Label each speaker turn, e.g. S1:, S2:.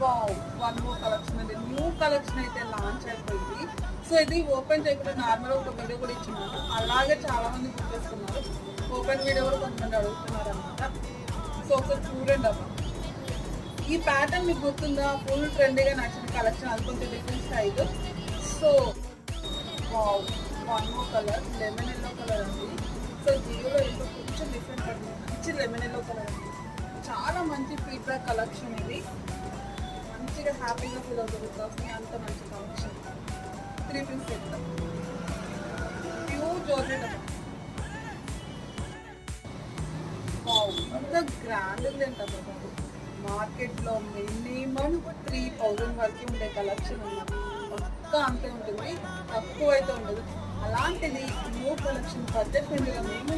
S1: Wow, one more collection అండి. New collection అయితే launch అయిపోయింది. సో ఇది ఓపెన్ చేయకుండా నార్మల్ ఒక వీడియో కూడా ఇచ్చినారు. అలాగే చాలా మంది బుక్ చేసుకున్నారు. ఓపెన్ వీడియో కూడా కొంతమంది అడుగుతున్నారు అనమాట. సో ఒకసారి చూడండి అమ్మా. ఈ ప్యాటర్న్ మీకు గుర్తుందా? ఫుల్ ట్రెండీగా నచ్చిన కలెక్షన్. అది కొంచెం different style. So wow, one more colour lemon yellow colour అండి. సో జియోలో ఇంకా కొంచెం డిఫరెంట్ అండి. మంచి లెమన్ ఎల్లో కలర్ అండి. చాలా మంచి ఫీడ్బ్యాక్ కలెక్షన్ ఇది. మంచిగా హ్యాపీగా ఫీల్ అవుతుంది బికాస్ అంత మంచి collection. 3 piece set pure georgette. Wow, ఇంత గ్రాండ్ ఉంది ఏంటమ్మా బాబు. మార్కెట్లో మినిమం 3000 వరకు ఉండే కలెక్షన్ ఉన్నది. పక్కా అంతే ఉంటుంది, తక్కువ అయితే ఉంటుంది. అలాంటిది న్యూ కలెక్షన్ బడ్జెట్ ఫ్రెండ్లీగా మేము